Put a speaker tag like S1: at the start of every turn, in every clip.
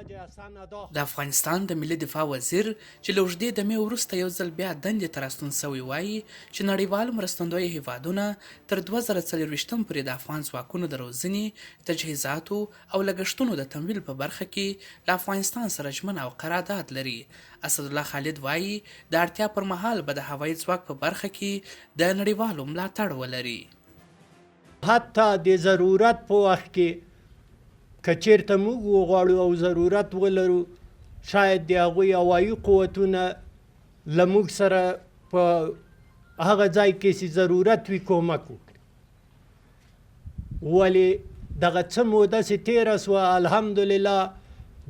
S1: د افغانستان د ملي دفاع وزیر چې له اوږدې دمې وروسته یو ځل بیا دندې ته راستون سوی وایي چې نړیوال مرستندویه هیوادونه تر 2024 پورې د افغان ځواکونو د روزنې، تجهیزاتو او لګښتونو د تمویل په برخه کې له افغانستان سره ژمن او قرارداد لري. اسدالله خالد وایي د اړتیا پر مهال به د هوایي ځواک په برخه کې د نړیوالو ملاتړ ولري.
S2: حتی د ضرورت په وخت کې که چېرته موږ وغواړو او ضرورت ولرو، شاید د هغوی هوایي قوتونه له موږ سره په هغه ځای کې چې ضرورت وي کومک وکړي. ولې دغه څه موده چې تېره سوه، الحمدلله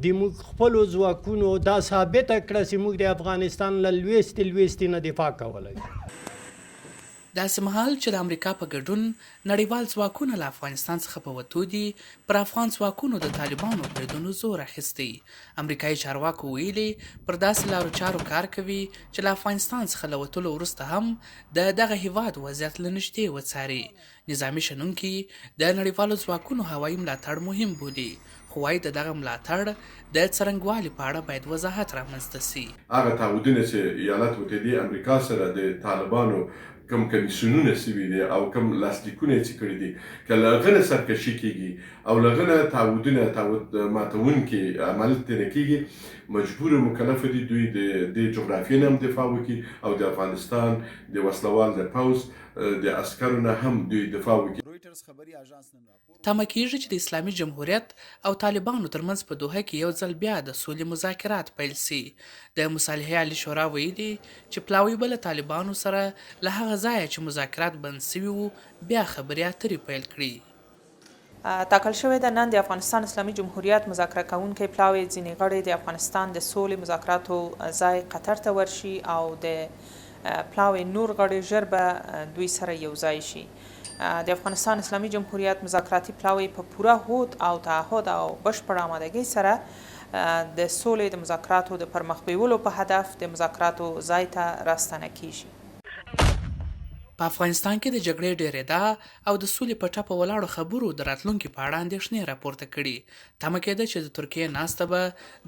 S2: د موږ خپلو ځواکونو دا ثابته کړه چې موږ د افغانستان له لویستې نه دفاع کولی.
S1: داسې مهال چې د امریکا په ګډون نړیوال ځواکونه له افغانستان څخه په وتو دي، پر افغان ځواکونو د طالبانو بریدونو زور اخیستی. امریکایي چارواکو ویلي پر داسې لارو چارو کار کوي چې له افغانستان څخه له وتلو وروسته هم د دغه هیواد وضعیت له نږدې وڅاري. نظامي شنونکي د نړیوالو ځواکونو هوایي ملاتړ مهم بولي، خو وايي د دغه ملاتړ د څرنګوالي په اړه باید وضاحت رامنځته سي.
S3: هغه تعهدونه چې ایالات متحده امریکا سره د طالبانو کم کمیسیونونه سوي دي او کم لاسلیکونه یې چې کړي دي، که له هغه نه سرکشي کېږي او له هغه نه تعهدونه ماتونکي عمل ترې کېږي، مجبور مکلف دي دوی د دې جغرافیې نه هم دفاع وکړي او د افغانستان د وسلوال د پوځ د عسکرو نه هم دوی دفاع وکړي.
S1: تمه کېږي چې د اسلامي جمهوریت او طالبانو ترمنځ په دوحه کې یو ځل بیا د سولې مذاکرات پیل سي. د مصالحې عالي شورا ویلي چې پلاوی به له طالبانو سره له هغه ځایه چې مذاکرات بند سوي وو بیا خبرې اترې پیل کړي.
S4: ټاکل شوې ده نن د افغانستان اسلامي جمهوریت مذاکره کوونکی پلاوی ځینې غړي د افغانستان د سولې مذاکراتو ځای قطر ته ورشي او د پلاوی نور غړي ژر به دوی سره یو ځای شي. د افغانستان اسلامي جمهوریت مذاکراتي پلاوی په پوره هوډ او تعهد او بشپړ آمادګۍ سره د سولې د مذاکراتو د پرمخ بیولو په هدف د مذاکراتو ځای ته راستنه کیږي.
S1: په افغانستان کې د جګړې ډېرېدا او د سولې په ټپه ولاړو خبرو د راتلونکي په اړه اندېښنې راپورته کړي. تمه کېده چې د ترکیې ناسته به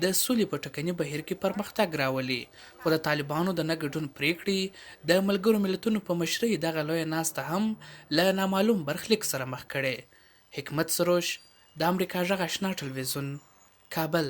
S1: د سولې په ټکني بهیر کې پرمختګ راولي، خو د طالبانو د نه ګډون پریکړې د ملګرو ملتونو په مشرۍ دغه لویه ناسته هم له نامعلوم برخلیک سره مخ کړي. حکمت سروش، د امریکا غږ آشنا ټلویزیون، کابل.